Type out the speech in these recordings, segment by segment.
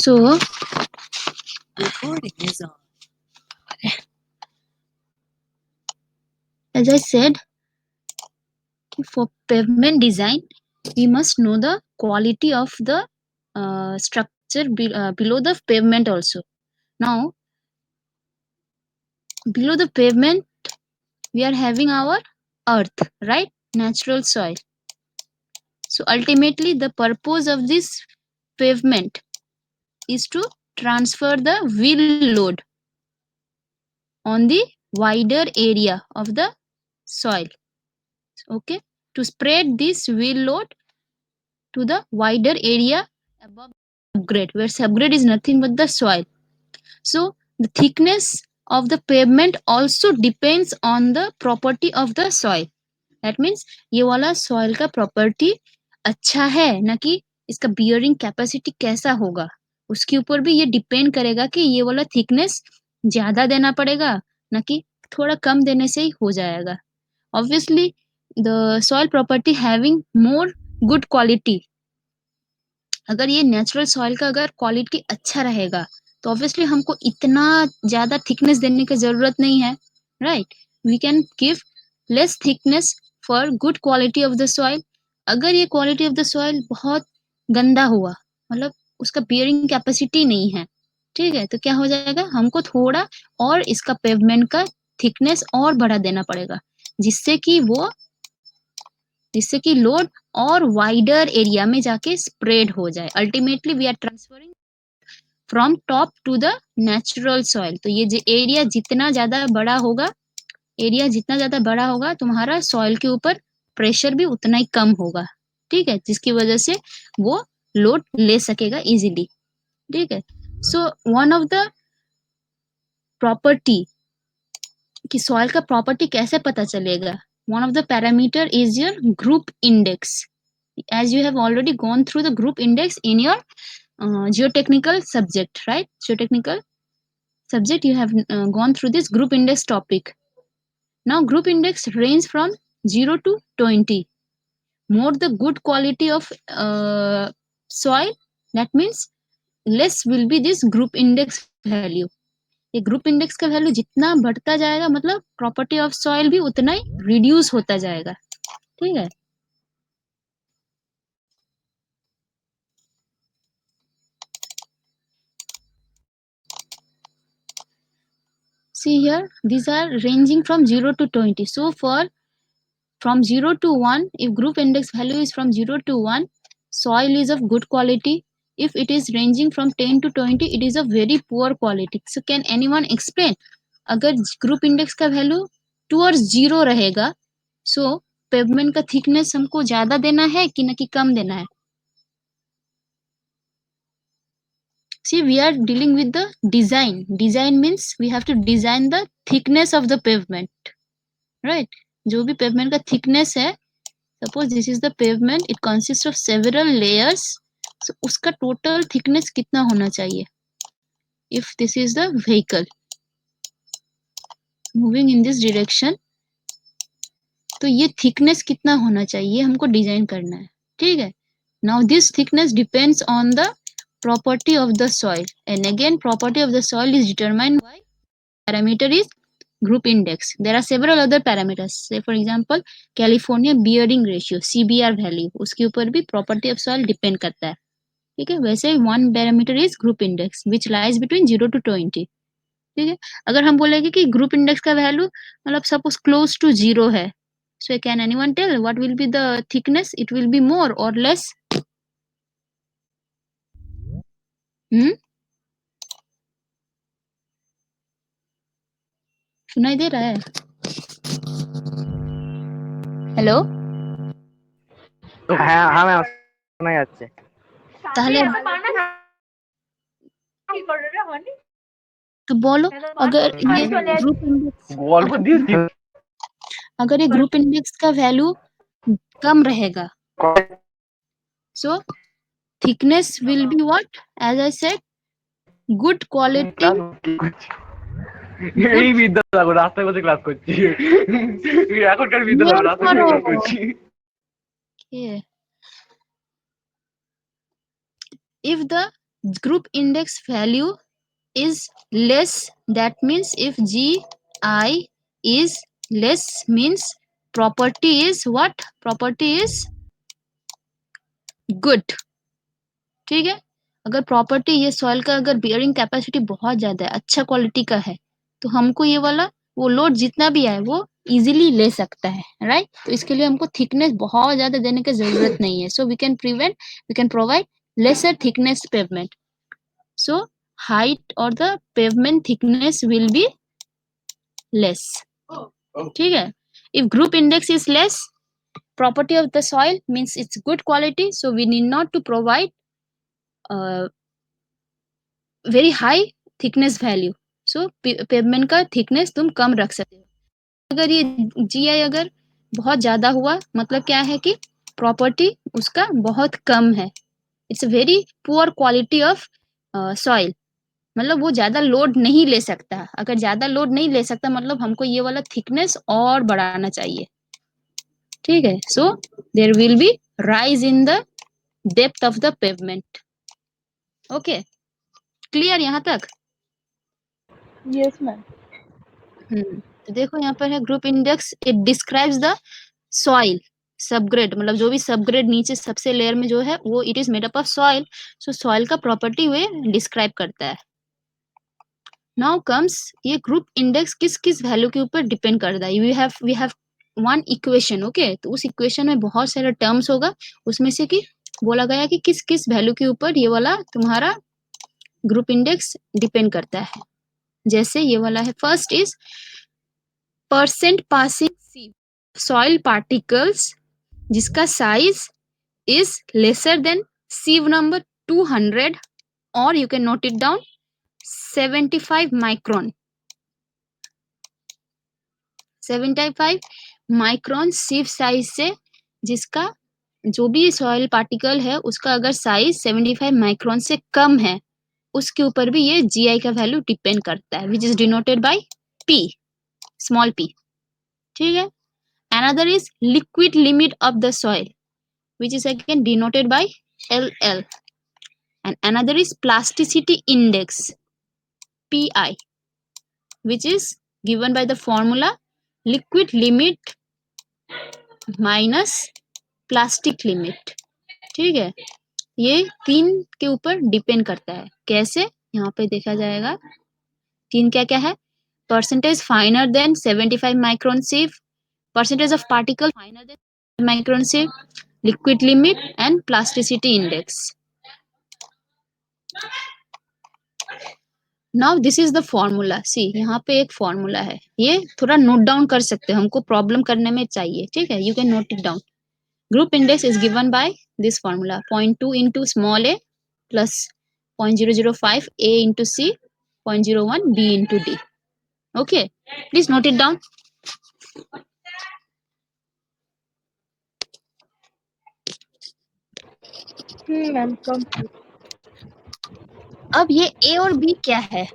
So Recording is on. as I said, for pavement design, we must know the quality of the structure below the pavement also. Now, below the pavement, we are having our earth, right? Natural soil. So ultimately, the purpose of this pavement is to transfer the wheel load on the wider area of the soil. Okay, to spread this wheel load to the wider area above subgrade, where subgrade is nothing but the soil. So the thickness of the pavement also depends on the property of the soil. That means ये वाला soil का property अच्छा है ना कि इसका bearing capacity कैसा होगा, उसके ऊपर भी ये depend करेगा कि ये वाला thickness ज्यादा देना पड़ेगा ना कि थोड़ा कम देने से ही हो जाएगा. Obviously, the soil property having more good quality. अगर ये नेचुरल सॉइल का अगर क्वालिटी अच्छा रहेगा तो ऑब्वियसली हमको इतना ज्यादा थिकनेस देने की जरूरत नहीं है, right? We can give less thickness for good quality of the soil. अगर ये क्वालिटी ऑफ द सॉइल बहुत गंदा हुआ, मतलब उसका बियरिंग कैपेसिटी नहीं है, ठीक है, तो क्या हो जाएगा, हमको थोड़ा और इसका पेवमेंट का थिकनेस और बढ़ा देना पड़ेगा, जिससे कि लोड और वाइडर एरिया में जाके स्प्रेड हो जाए. Ultimately we are transferring from top to the natural soil. तो ये एरिया जितना ज्यादा बड़ा होगा, तुम्हारा सॉइल के ऊपर प्रेशर भी उतना ही कम होगा, ठीक है, जिसकी वजह से वो लोड ले सकेगा इजीली, ठीक है. So one of the property कि सॉइल का प्रॉपर्टी कैसे पता चलेगा, one of the parameter is your group index. As you have already gone through the group index in your geotechnical subject, right? Geotechnical subject, you have gone through this group index topic. Now group index range from 0 to 20. More the good quality of soil, that means less will be this group index value. ये group index का value जितना बढ़ता जाएगा, मतलब property of soil भी उतना ही reduce होता जाएगा, ठीक है. See here, these are ranging from 0 to 20. So from 0 to 1, if group index value is from 0 to 1, soil is of good quality. If it is ranging from 10 to 20, it is of very poor quality. So can anyone explain? अगर group index का value towards 0 रहेगा, so pavement का thickness हमको ज्यादा देना है कि ना कि कम देना है? See, we are dealing with the design. Design means we have to design the thickness of the pavement, right? जो भी pavement का thickness है, suppose this is the pavement, it consists of several layers. So उसका total thickness कितना होना चाहिए? If this is the vehicle moving in this direction, तो ये thickness कितना होना चाहिए, ये हमको डिजाइन करना है, ठीक है. Now this thickness depends on the property of the soil, and again property of the soil is determined by parameter is group index. There are several other parameters. Say for example, California bearing ratio CBR value, उसके ऊपर भी property of soil depend करता है, ठीक है. वैसे one parameter is group index which lies between 0 to 20, ठीक है. अगर हम बोलेंगे कि group index का value मतलब suppose close to 0 है, so can anyone tell what will be the thickness? It will be more or less? सुनाई दे रहा है? हेलो, হ্যাঁ হ্যাঁ ম্যাম শোনা যাচ্ছে. তাহলে तो बोलो, अगर ये ग्रुप इंडेक्स গল্প দিস কি अगर ये ग्रुप इंडेक्स का वैल्यू कम रहेगा, so thickness will be what? As I said, good quality. এই বিদ্যাসাগর রাস্তায় বসে ক্লাস করছি, এখনকার বিদ্যাসাগর রাস্তায় বসে ক্লাস করছি. Yeah. If the group index value is less, that means if gi is less means property is what? Property is good. ठीक है, अगर प्रॉपर्टी ये सॉइल का अगर बियरिंग कैपेसिटी बहुत ज्यादा है, अच्छा क्वालिटी का है, तो हमको ये वाला वो लोड जितना भी आए वो इजीली ले सकता है, राइट? तो इसके लिए हमको थिकनेस बहुत ज्यादा देने की जरूरत नहीं है. So we can provide lesser thickness pavement. So height or the pavement thickness will be less. ठीक है, if group index is less, property of the soil means it's good quality, so we need not to provide very high thickness value. So pavement का thickness तुम कम रख सकते हो. अगर ये GI अगर बहुत ज्यादा हुआ, मतलब क्या है कि प्रॉपर्टी उसका बहुत कम है. It's a very poor quality of soil, मतलब वो ज्यादा लोड नहीं ले सकता. अगर ज्यादा लोड नहीं ले सकता मतलब हमको ये वाला थिकनेस और बढ़ाना चाहिए. ठीक है, so there will be rise in the depth of the pavement. Okay, clear यहाँ तक? Yes ma'am. तो देखो यहाँ पर है group index, it describes the soil subgrade, मतलब जो भी सबग्रेड नीचे सबसे लेयर में जो है वो it is made up of soil. So soil का प्रॉपर्टी वे डिस्क्राइब करता है. नाउ कम्स ये ग्रुप इंडेक्स किस किस वैल्यू के ऊपर डिपेंड करता है. We have one equation. Okay, तो उस इक्वेशन में बहुत सारे टर्म्स होगा, उसमें से कि बोला गया कि किस किस वैल्यू के ऊपर ये वाला तुम्हारा ग्रुप इंडेक्स डिपेंड करता है. जैसे ये वाला है, first is percent passing sieve soil particles जिसका size is lesser than sieve number 200, or you can note it down 75 micron. 75 micron sieve size से जिसका जो भी सॉइल पार्टिकल है उसका अगर साइज 75 माइक्रोन से कम है, उसके ऊपर भी ये GI का वैल्यू डिपेंड करता है, which is denoted by P, small p. ठीक है, another is liquid limit of the soil which is again denoted by LL, and another is plasticity index PI, which is given by the formula liquid limit minus plastic limit. ठीक है, ये तीन के ऊपर depend करता है. कैसे, यहाँ पे देखा जाएगा. तीन क्या क्या है? Percentage finer than 75 micron sieve, percentage of particle finer than micron sieve, liquid limit and plasticity index. Now this is the formula. See यहाँ पे एक फॉर्मूला है, ये थोड़ा नोट डाउन कर सकते हो, हमको प्रॉब्लम करने में चाहिए. ठीक है, you can note it down. Group index is given by this formula 0.2 into small a plus 0.005 a into c, 0.01 b into d. Okay, please note it down. Ma'am कम. अब ये a और b क्या है?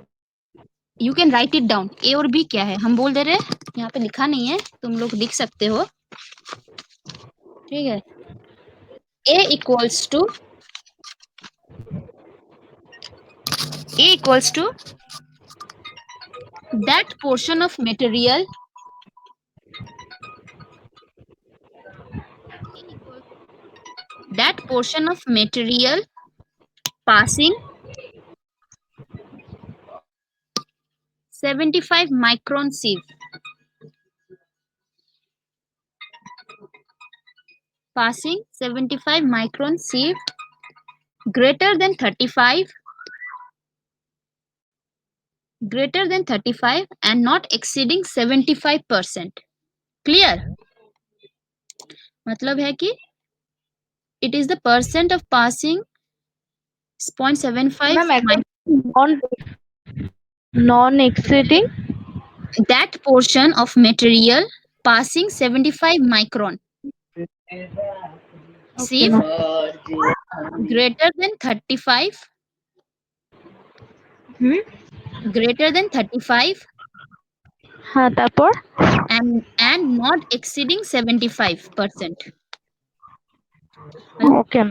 You can write it down. A और B क्या है हम बोल दे रहे हैं, यहाँ पे लिखा नहीं है, तुम लोग लिख सकते हो. ठीक है, A equals to that portion of material passing 75 micron sieve, passing 75 micron sieve greater than 35 and not exceeding 75%. Clear? मतलब है कि it is the percent of passing 0.75 non exceeding that portion of material passing 75 micron sieve greater than 35 greater than 35 हाँ तापर and not exceeding 75%. Okay.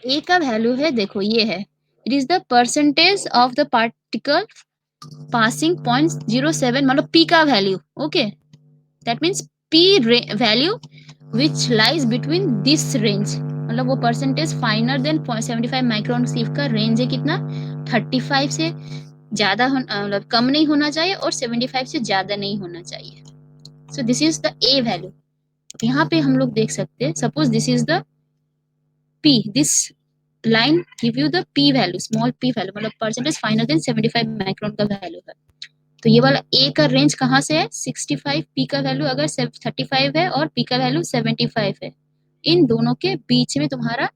ए का value है, देखो ये है It is the percentage of the particle passing 0.07 मतलब p का value. Okay, that means p value which lies between this range. मतलब वो percentage finer than 0.75 माइक्रोन सिर्फ का रेंज है कितना 35 से ज्यादा मतलब कम नहीं होना चाहिए और 75 से ज्यादा नहीं होना चाहिए. So this is the A value. यहाँ पे हम लोग देख सकते हैं suppose this is the P. This line give you the P value, small P value मतलब percentage finer than 75 माइक्रोन का वैल्यू है. तो ये वाला A का रेंज कहाँ से है 65 P का वैल्यू अगर 35 है और P का वैल्यू 75 है. इन दोनों के बीच में तुम्हारा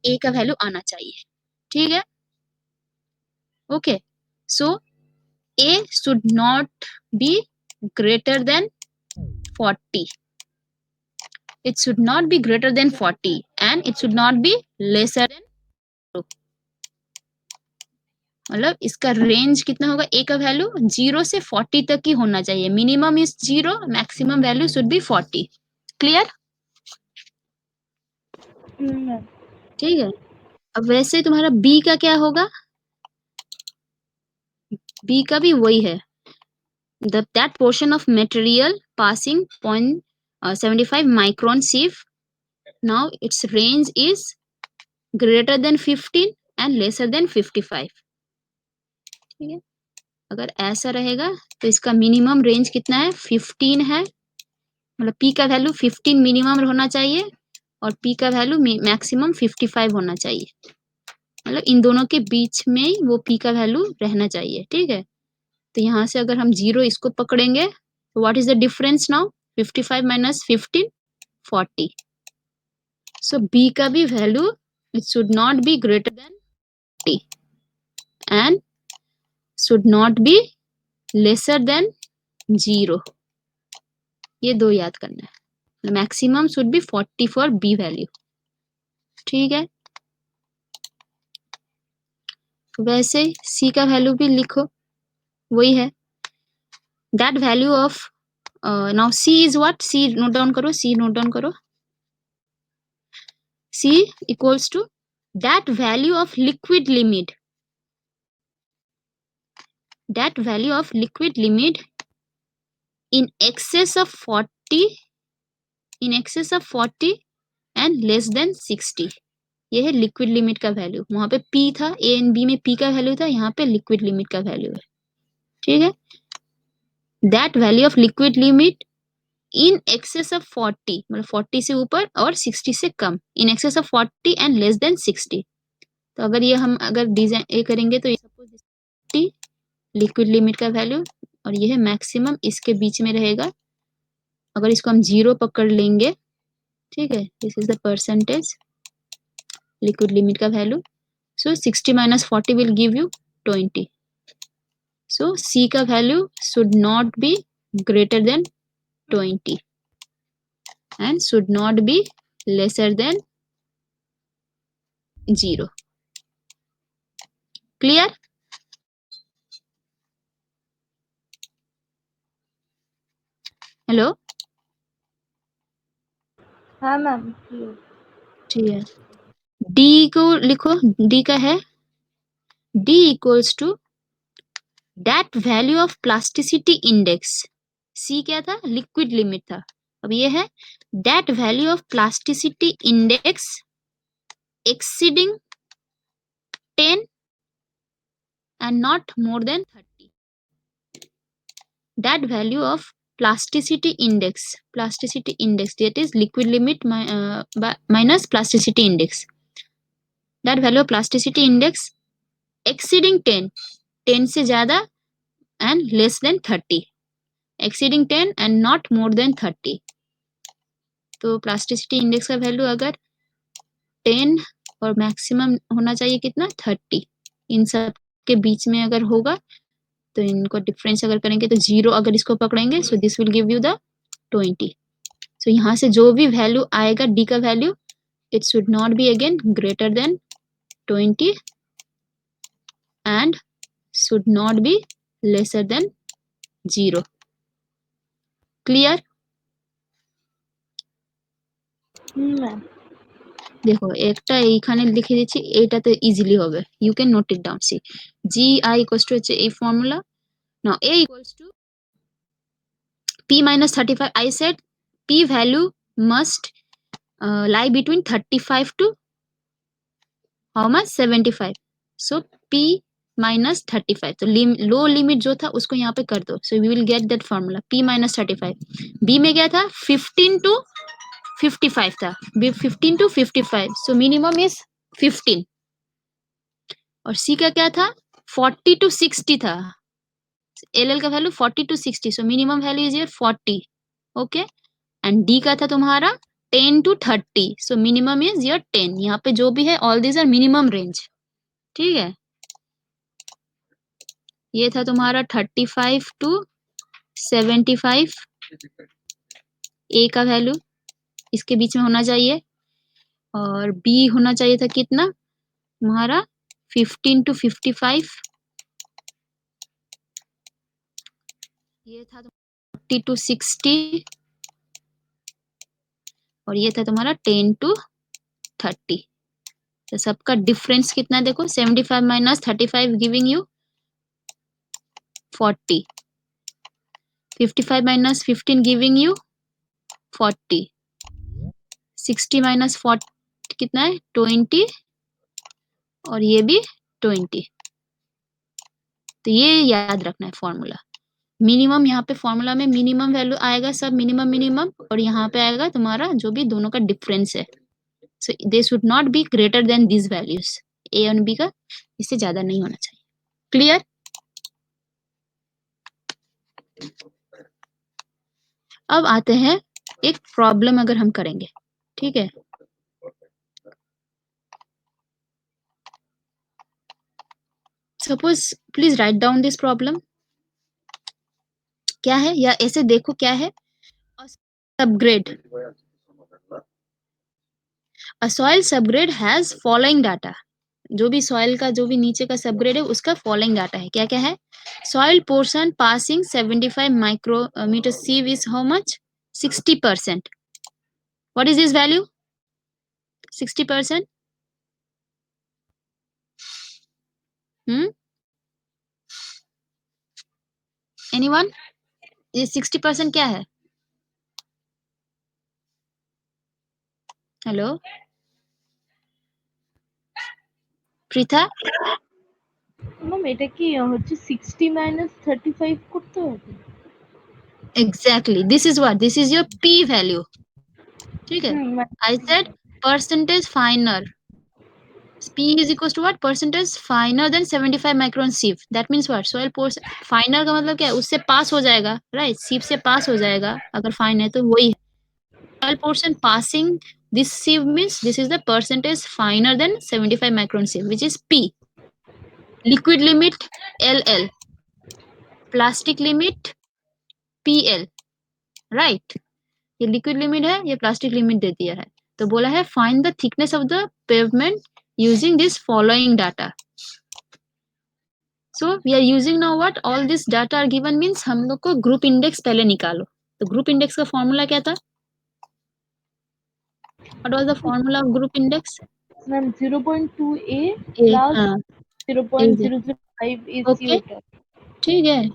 A का वैल्यू आना चाहिए. ठीक है. Okay. So A should not be greater than 40. It should not be greater than 40 and it should not be lesser than 0. मतलब इसका रेंज कितना होगा A का वैल्यू 0 से 40 तक ही होना चाहिए. Minimum is 0, maximum value should be 40. Clear. ठीक है. अब वैसे तुम्हारा B का क्या होगा B का भी वही है. That portion of material passing 0.75 micron sieve, now its range is greater than 15 and lesser than 55. ठीक है. अगर ऐसा रहेगा तो इसका मिनिमम रेंज कितना है 15 है. मतलब P का वैल्यू 15 मिनिमम होना चाहिए और P का वैल्यू मैक्सिमम 55 होना चाहिए. मतलब इन दोनों के बीच में वो P का वैल्यू रहना चाहिए. ठीक है. तो यहाँ से अगर हम 0 इसको पकड़ेंगे तो what is the difference now 55 minus 15 40. So B का भी value it should not be greater then 40 and should not be lesser than 0. ये दो याद करना है. Maximum should be 40 for B value. ठीक है. वैसे C का वैल्यू भी लिखो वही है. That value of now C is what C note down करो. C नोट डाउन करो. C equals to that value of liquid limit. That value of liquid limit in excess of 40 and less than 60. ये है liquid limit का value. वहां पे P था A and B में P का वैल्यू था. यहाँ पे लिक्विड लिमिट का वैल्यू है. ठीक है. That value of liquid limit in excess of 40 मतलब 40 से ऊपर और 60 से कम. In excess of 40 and less than 60. तो अगर ये हम अगर डिजाइन ये करेंगे तो सपोज लिक्विड लिमिट का वैल्यू और ये है मैक्सिमम इसके बीच में रहेगा. अगर इसको हम 0 पकड़ लेंगे. ठीक है. This is the percentage liquid limit का value. So 60 minus 40 will give you 20. So C का value should not be greater than 20 and should not be lesser than 0. Clear? Hello. हाँ मैम. ठीक है. D को लिखो. D का है D equals to that value of plasticity index. C क्या था लिक्विड लिमिट था. अब ये है that value of plasticity index exceeding 10 and not more than 30. That value of plasticity index that is liquid limit minus plasticity index. That value of plasticity index exceeding 10 से ज्यादा and less than 30. Exceeding 10 and not more than 30. तो plasticity index का value अगर 10 और maximum होना चाहिए कितना 30. इन सब के बीच में अगर होगा तो इनको डिफरेंस अगर करेंगे तो 0 अगर इसको पकड़ेंगे so this will give you the 20. So यहाँ से जो भी वैल्यू आएगा D का value it should not be again greater than 20 and should not be lesser than 0. Clear? मैम. দেখো একটা এইখানে লিখে দিচ্ছি, এইটাতে ইজিলি হবে, you can note it down. C G I equals to হচ্ছে এই formula. Now a equals to p minus 35. I said p value must lie between 35 to how much 75. So p minus 35, तो लो limit जो था उसको यहाँ पे कर दो, so we will get that formula p minus 35। b में क्या था 15 to 55 था, 15 to 55, so minimum is 15। और c का क्या था 40 to 60 था, एल का value 40 to 60, so minimum value is here 40। Okay, and D का था तुम्हारा 10 to 30, so minimum is your 10। यहाँ पे जो भी है all these are minimum range, ठीक है। ये था तुम्हारा 35 to 75, ए का वैल्यू इसके बीच में होना चाहिए, और बी होना चाहिए था कितना तुम्हारा 15 to 55, ये था 40 to 60, और ये था तुम्हारा 10 to 30। तो सबका डिफरेंस कितना देखो 75 minus 35 giving you 40, 55 minus 15 giving you 40, 60 minus 40 कितना है 20, और ये भी 20। तो ये याद रखना है फॉर्मूला। मिनिमम यहाँ पे फॉर्मूला में मिनिमम वैल्यू आएगा, सब मिनिमम मिनिमम, और यहाँ पे आएगा तुम्हारा जो भी दोनों का डिफरेंस है। So they should not be greater than this values, A और बी का इससे ज्यादा नहीं होना चाहिए। क्लियर? अब आते हैं एक प्रॉब्लम अगर हम करेंगे, ठीक है। Suppose please write down this problem. क्या है, या ऐसे देखो क्या है, subgrade, a soil subgrade has following data. जो भी सॉइल का जो भी नीचे का सबग्रेड है उसका फॉलोइंग डाटा है, क्या क्या है, soil portion passing 75 micrometer sieve is how much 60%। What is this value 60%? Anyone? ये 60% क्या है? हेलो प्रीथा? ম্যাম এটা কি হচ্ছে 60 মাইনাস 35 করতে হবে? Exactly, this is what, this is your P value, ठीक है। I said percentage फाइनर, P is equals to what? Percentage finer than 75 micron sieve. That means what? Soil pores finer का मतलब क्या है, उससे पास हो जाएगा, right? sieve से पास हो जाएगा, अगर fine है तो वही है। Soil portion passing this sieve means this is the percentage finer than 75 micron sieve, which is P. Liquid limit LL, plastic limit PL, right? ये liquid limit है, ये plastic limit दे दिया है, तो बोला है find the thickness of the pavement using this following data. So we are using now what? All this data are given means हम लोग को ग्रुप इंडेक्स पहले निकालो। तो ग्रुप इंडेक्स का फॉर्मूला क्या था? What was the formula of group index? Ma'am 0.2a A, plus हाँ, ए, 0.005 is ओके, your ठीक है।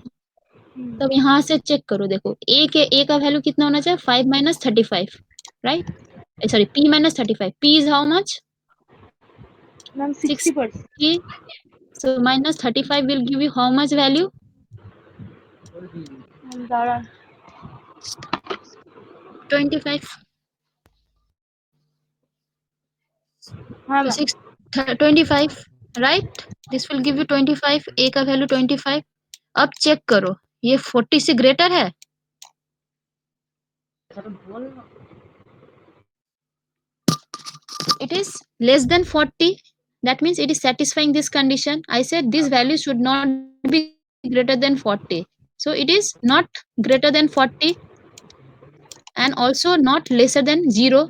तब यहाँ से चेक करो, देखो ए का वैल्यू कितना होना चाहिए 5 minus 35, right? Sorry p minus 35, p is how much? Ma'am 60%। 60, so minus 35 will give you how much value? দাঁড়ান 25। হ্যাঁ तो ma'am 6 25, right? This will give you 25, ए का वैल्यू 25। अब चेक करो ये 40 से ग्रेटर है? It is less than 40, that means it is satisfying this condition। I said this value should not be greater than 40, so it is not greater than 40 and also not lesser than 0,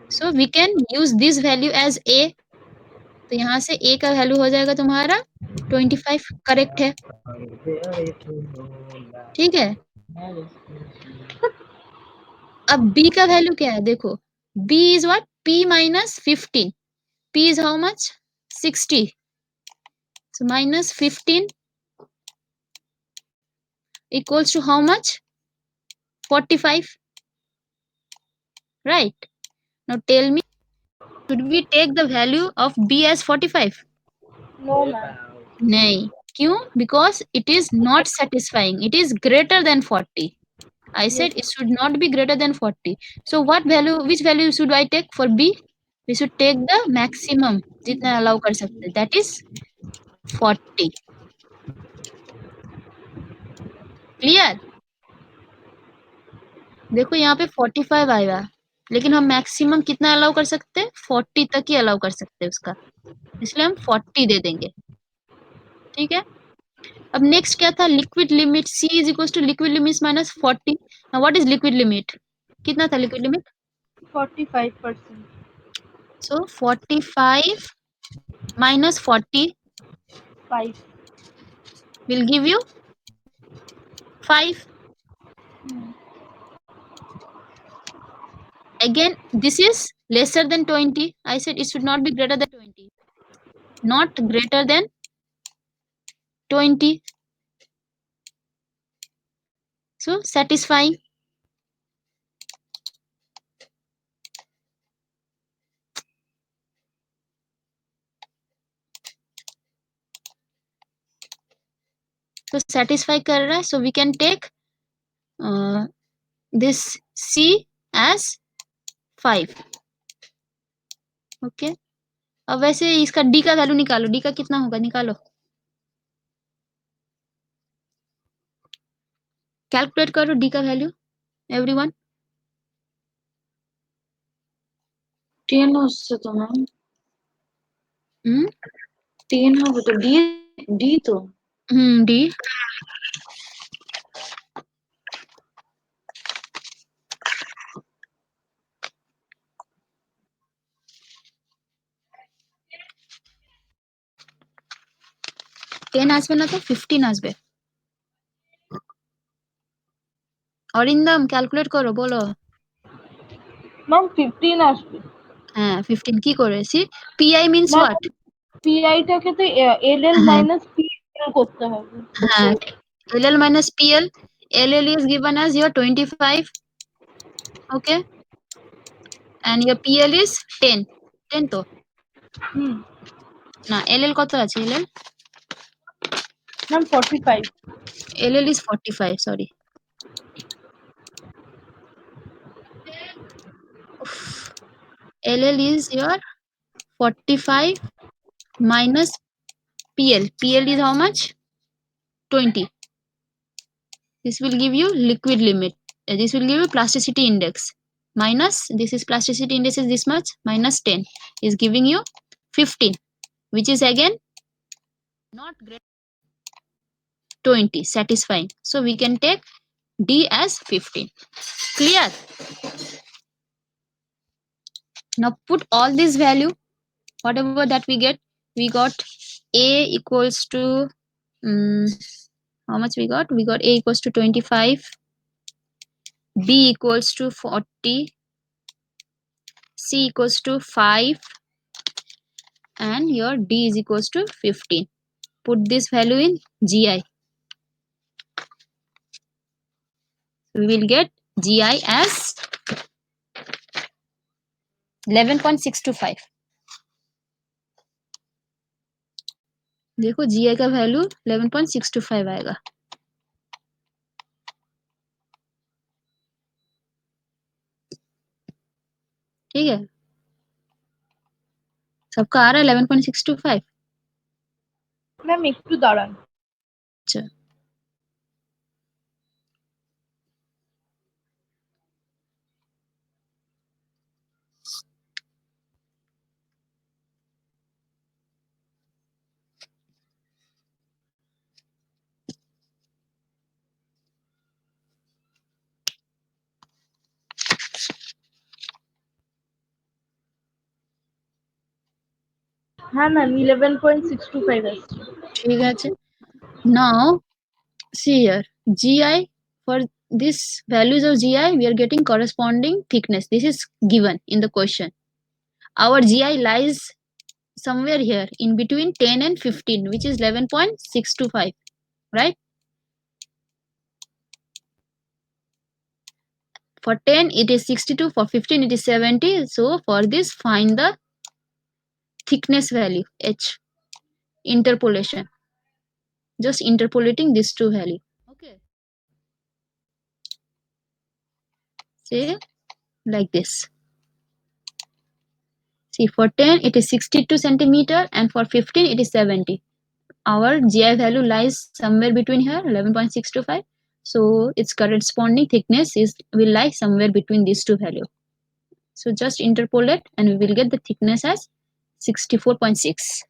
so we can use this value as a। तो यहाँ से a का value हो जाएगा तुम्हारा 25, correct है, ठीक है। अब b का वैल्यू क्या है देखो, b is what? P minus 15. P is how much? 60. So minus 15 equals to how much? 45. Right. Now tell me, should we take the value of B as 45? No, ma'am. No. क्यों? Because it is not satisfying. It is greater than 40. I said it should not be greater than 40. So which value should I take for B? We should take the maximum जितना allow कर सकते हैं. That is 40. Clear? देखो यहाँ पे 45 आएगा, लेकिन हम मैक्सिमम कितना अलाउ कर सकते हैं? 40 तक ही अलाउ कर सकते हैं उसका, इसलिए हम 40 दे देंगे. ठीक है. अब नेक्स्ट क्या था? Liquid limit C is equal to liquid limit minus 40. Now what is liquid limit? कितना था liquid limit? 45%. So 45 minus 40 5. will give you 5. Again, this is lesser than 20. I said it should not be greater than 20. Not greater than 20. So satisfying. So satisfy कर रहा है. So we can take this C as 5. Okay. अब वैसे इसका D का value निकालो. D का कितना होगा? निकालो. कैलकुलेट करो D का वैल्यू एवरीवन. 10 వస్తుంది तो मैम. 10 হবে তো. D तो. D. टेन আসবে না তো 15 আসবে. অরিন্দম ক্যালকুলেট করো, বলো. ম্যাম 15 আসবে। হ্যাঁ 15 কি করে? C PI means Ma'am, what? পিআইটাকে তো এলএল হ্যাঁ মাইনাস পিএল করতে হবে। হ্যাঁ LL minus PL. LL is given as your 25. Okay. And your PL is 10. 10 তো হুম না, LL কত আছে? LL ma'am 45। LL is 45. Sorry. LL is your 45 minus PL. PL is how much? 20. This will give you liquid limit. This will give you plasticity index. Minus, this is plasticity index is this much, minus 10 is giving you 15, which is again not greater than 20, satisfying. So we can take D as 15. Clear? Now put all this value, whatever that we get. We got A equals to how much we got? We got A equals to 25, B equals to 40, C equals to 5, and your D is equals to 15. Put this value in GI. We will get GI as 11.625. देखो GI का value 11.625 आएगा. ठीक है, सबका आ रहा है 11.625. Ma'am একটু দাঁড়ান। अच्छा হ্যাঁ ম্যাম 11.625 আসছে। ठीक है. Now see here, GI, for this values of GI we are getting corresponding thickness. This is given in the question. our GI lies somewhere here in between 10 and 15, which is 11.625, right? For 10 it is 62, for 15 it is 70. So for this, find the thickness value H. Interpolation, just interpolating these two value. Okay, say like this. See, for 10 it is 62 centimeter, and for 15 it is 70. Our GI value lies somewhere between here, 11.625. So its corresponding thickness will lie somewhere between these two values. So just interpolate and we will get the thickness as 64.6.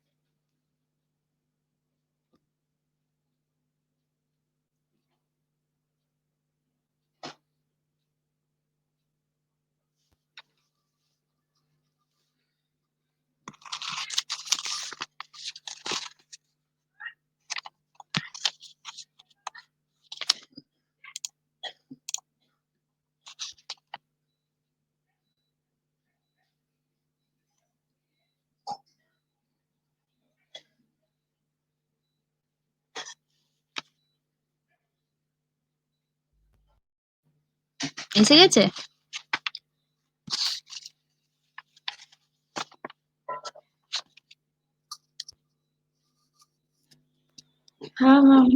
এসে গেছে? হ্যাঁ ma'am.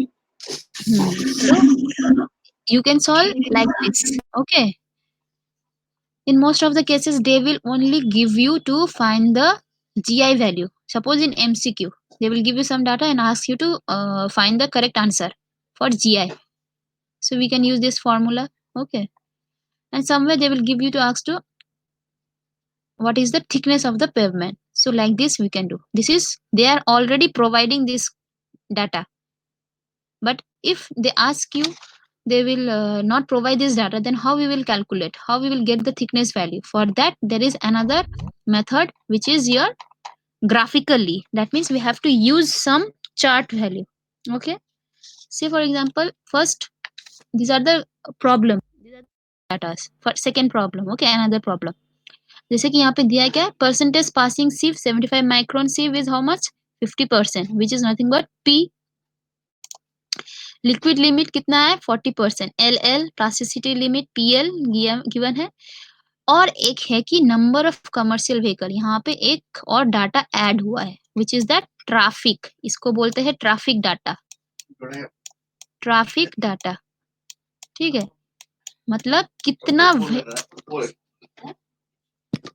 You can solve like this. Okay. In most of the cases, they will only give you to find the GI value. Suppose in MCQ, they will give you some data and ask you to find the correct answer for GI. So we can use this formula. Okay. And somewhere they will give you to ask to what is the thickness of the pavement. So like this we can do. This is, they are already providing this data. But if they ask you, they will not provide this data, then how we will calculate, how we will get the thickness value? For that, there is another method, which is your graphically. That means we have to use some chart value. Okay, say for example, first, these are the problem, these are the data for second problem. Okay, another problem. जैसे कि यहाँ पे दिया क्या है, percentage passing sieve 75 micron sieve is how much, 50%, which is nothing but P. Liquid limit कितना है, 40%. LL plasticity limit PL given है. और एक है कि नंबर ऑफ कमर्शियल व्हीकल, यहाँ पे एक और डाटा ऐड हुआ है, विच इज दैट ट्रैफिक. इसको बोलते हैं ट्रैफिक डाटा. ट्रैफिक डाटा, ठीक है, मतलब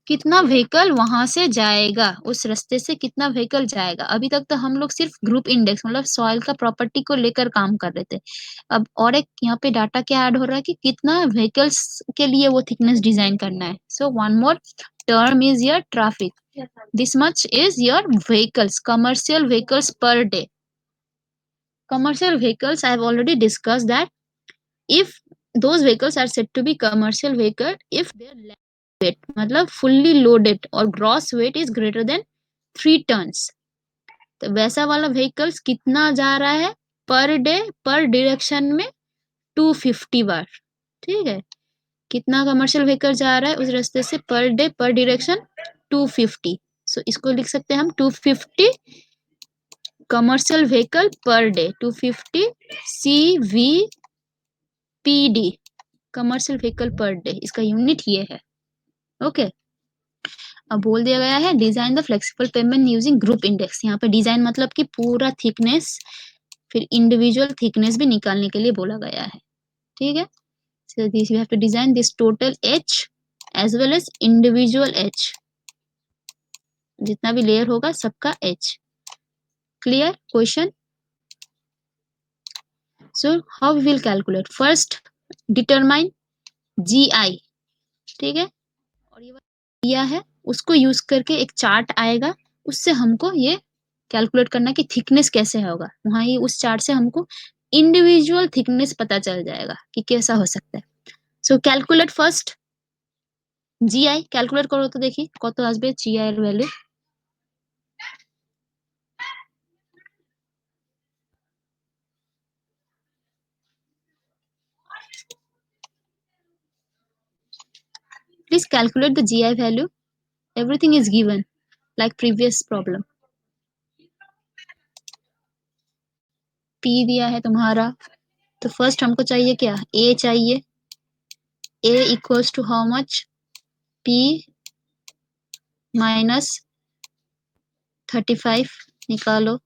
कितना व्हीकल वहां से जाएगा, उस रास्ते से कितना व्हीकल जाएगा. अभी तक तो हम लोग सिर्फ ग्रुप इंडेक्स मतलब सॉइल का प्रॉपर्टी को लेकर काम कर रहे थे. अब और एक यहाँ पे डाटा क्या ऐड हो रहा है कि कितना व्हीकल्स के लिए वो थिकनेस डिजाइन करना है. So one more term is your traffic. This much is your vehicles, commercial vehicles per day. Commercial vehicles, I have already discussed that if those vehicles are said to be commercial vehicle if their weight मतलब fully loaded और gross weight is greater than 3 tons. तो वैसा वाला vehicles कितना जा रहा है पर डे पर डायरेक्शन में 250 बार. ठीक है, कितना कमर्शियल व्हीकल जा रहा है उस रास्ते से पर डे पर डायरेक्शन 250. सो इसको लिख सकते हैं हम 250 commercial vehicle per day, 250 CVPD commercial vehicle per day. इसका यूनिट ये है. ओके, अब बोल दिया गया है design the flexible pavement using group index. यहाँ पे डिजाइन मतलब कि पूरा थिकनेस, फिर इंडिविजुअल थिकनेस भी निकालने के लिए बोला गया है. ठीक है, so this you have to design this total H as well as individual H, जितना भी लेयर होगा सबका H. Clear question? So how we will calculate? First determine GI. ठीक है, और ये दिया है उसको यूज करके एक चार्ट आएगा, उससे हमको ये कैलकुलेट करना कि थिकनेस कैसे होगा. वहां ये उस चार्ट से हमको इंडिविजुअल थिकनेस पता चल जाएगा कि कैसा हो सकता है. सो कैलकुलेट फर्स्ट GI. कैलकुलेट करो तो देखिए কত আসবে GI এর value. Please calculate the GI value everything is given like previous problem. P दिया है तुम्हारा, तो फर्स्ट हमको चाहिए क्या, A चाहिए. A equals to how much, P minus 35 निकालो.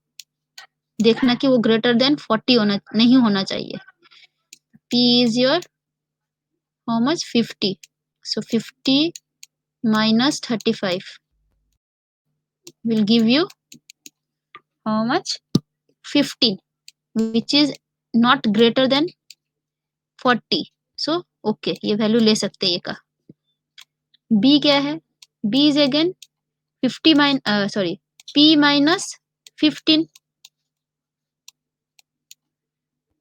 देखना कि वो ग्रेटर देन 40 होना नहीं होना चाहिए. P is your how much, 50. So 50 minus 35 will give you how much, 15, which is not greater than 40. So okay, ये वैल्यू ले सकते हैं ये का. B क्या है, B is again 50 P minus 15.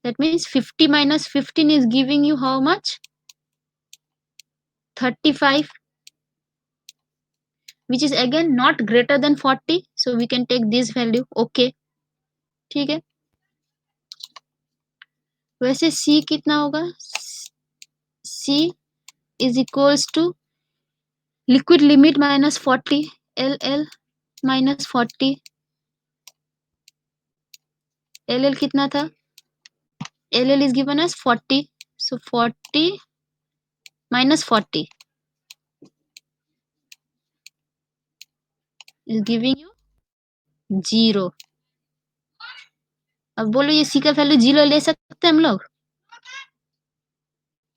That means 50 minus 15 is giving you how much, 35, which is again not greater than 40. So we can take this value. Okay, ठीक है. वैसे C कितना होगा, C is equals to liquid limit minus 40, LL minus 40. LL कितना था, LL is given as 40. So 40 minus 40 is giving you 0. अब बोलो ये C का वैल्यू 0 ले सकते हैं हम लोग,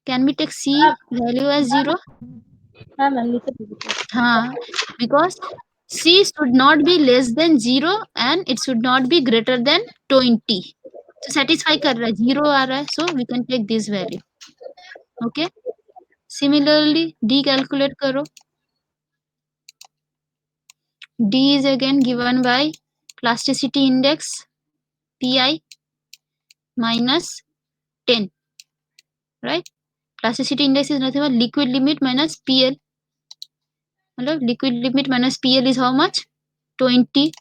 can we take C value as 0? हाँ मैम ये सब हाँ, because C should not be less than 0 and it should not be greater than 20. तो satisfy कर रहा है, 0 आ रहा है, so we can take this value. Okay. Similarly, D calculate करो. D is again given by plasticity index Pi minus 10, right? Plasticity index is nothing but liquid limit minus PL. मतलब liquid limit minus PL is how much, 20.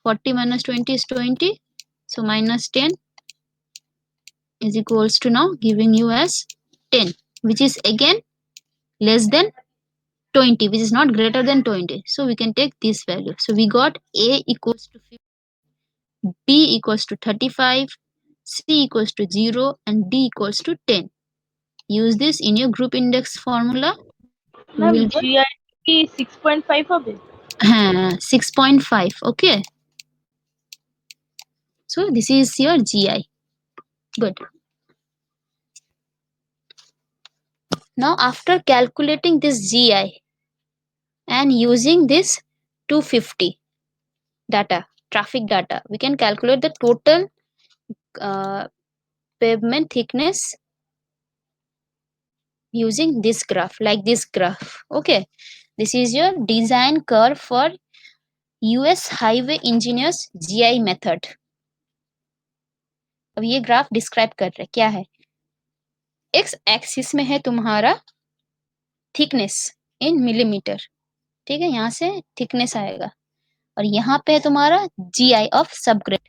40 minus 20 is 20. So minus 10 is equals to now giving you as 10, which is again less than 20, which is not greater than 20. So we can take this value. So we got A equals to 50, B equals to 35, C equals to 0, and D equals to 10. Use this in your group index formula. Ma'am will get GI की 6.5 হবে. 6.5. Okay. So this is your GI. Good. Now after calculating this GI and using this 250 data, traffic data, we can calculate the total pavement thickness using this graph, like this graph. Okay, this is your design curve for US highway engineers GI method. अब ये graph describe कर रहे क्या है, x axis में है तुम्हारा thickness इन millimetre, ठीक है, यहाँ से थिकनेस आएगा, और यहाँ पे है तुम्हारा GI of subgrade.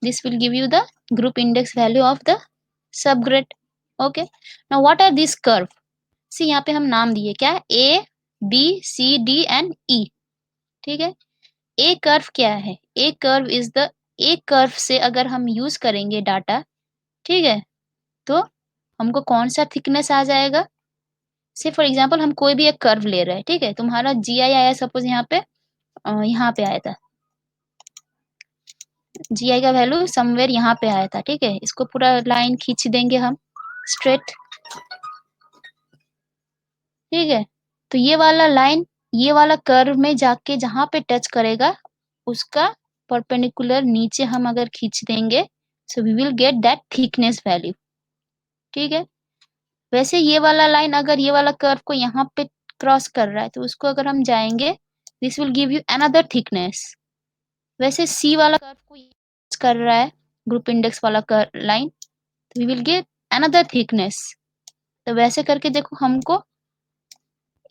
This will give you the group index value of the subgrade. Okay. Now what are these curve? See यहाँ पे हम नाम दिए क्या, A, B, C, D and E. ठीक है. A curve क्या है, A curve is the, A curve से अगर हम यूज करेंगे डाटा, ठीक है, तो हमको कौन सा थिकनेस आ जाएगा. से फॉर एग्जाम्पल हम कोई भी एक कर्व ले रहे हैं, ठीक है, तुम्हारा GI आया सपोज यहाँ पे आया था, GI का वैल्यू समवेयर यहाँ पे आया था, ठीक है, इसको पूरा लाइन खींच देंगे हम स्ट्रेट, ठीक है, तो ये वाला लाइन ये वाला कर्व में जाके जहां पे टच करेगा उसका परपेंडिकुलर नीचे हम अगर खींच देंगे, so we will get that thickness value. ठीक है. वैसे ये वाला लाइन अगर ये वाला कर्व को यहाँ पे क्रॉस कर रहा है तो उसको अगर हम जाएंगे, this will give you another thickness. वैसे सी वाला कर्व को कर रहा है ग्रुप इंडेक्स वाला लाइन, तो we will get another thickness. तो वैसे करके देखो हमको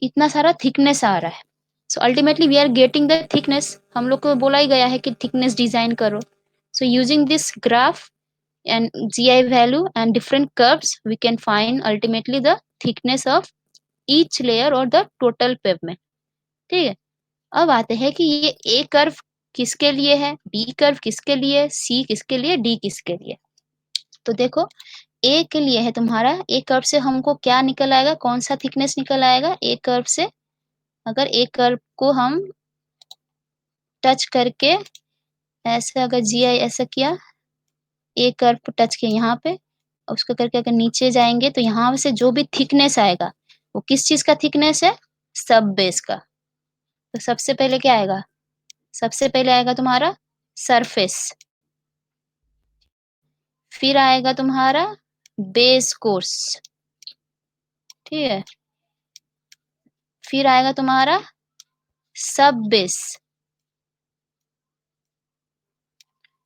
इतना सारा थिकनेस आ रहा है. So ultimately we are getting the thickness. हम लोग को बोला ही गया है कि थिकनेस डिजाइन करो. So using this graph and GI value and different curves, we can find ultimately the thickness of each layer और द टोटल पेवमेंट। ठीक है, अब आते हैं कि ये ए कर्व किसके लिए है, बी कर्व किसके लिए, सी किसके लिए, डी किसके लिए। तो देखो ए के लिए है तुम्हारा, ए कर्व से हमको क्या निकल आएगा, कौन सा थिकनेस निकल आएगा ए कर्व से। अगर ए कर्व को हम टच करके ऐसे अगर जी आई ऐसा किया, ए कर्व को टच किया यहाँ पे, उसको करके अगर नीचे जाएंगे तो यहाँ से जो भी थिकनेस आएगा वो किस चीज का थिकनेस है, सब बेस का। तो सबसे पहले क्या आएगा, सबसे पहले आएगा तुम्हारा सरफेस, फिर आएगा तुम्हारा बेस कोर्स, ठीक है, फिर आएगा तुम्हारा सब बेस।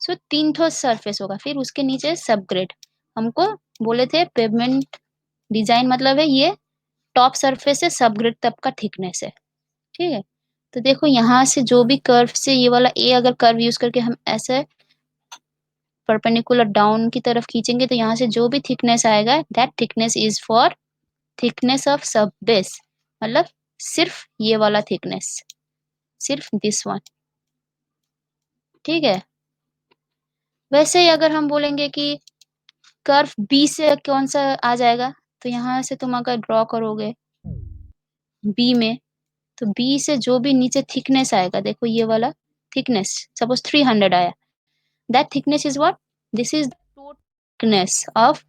सो 3 ठो सरफेस होगा, फिर उसके नीचे सब ग्रेड। हमको बोले थे पेवमेंट डिजाइन मतलब है ये टॉप सरफेस से सब ग्रेड तक का थिकनेस है। ठीक है, तो देखो यहाँ से जो भी कर्व से ये वाला ए अगर कर्व यूज करके हम ऐसे परपेंडिकुलर डाउन की तरफ खींचेंगे तो यहाँ से जो भी थिकनेस आएगा that thickness is for thickness of sub base, मतलब सिर्फ ये वाला थिकनेस, सिर्फ दिस वन। ठीक है, वैसे ही अगर हम बोलेंगे कि कर्व बी से कौन सा आ जाएगा, तो यहाँ से तुम अगर ड्रॉ करोगे बी में, तो बी से जो भी नीचे थिकनेस आएगा, देखो ये वाला थिकनेस सपोज 300 आया, that thickness is what, this is thickness of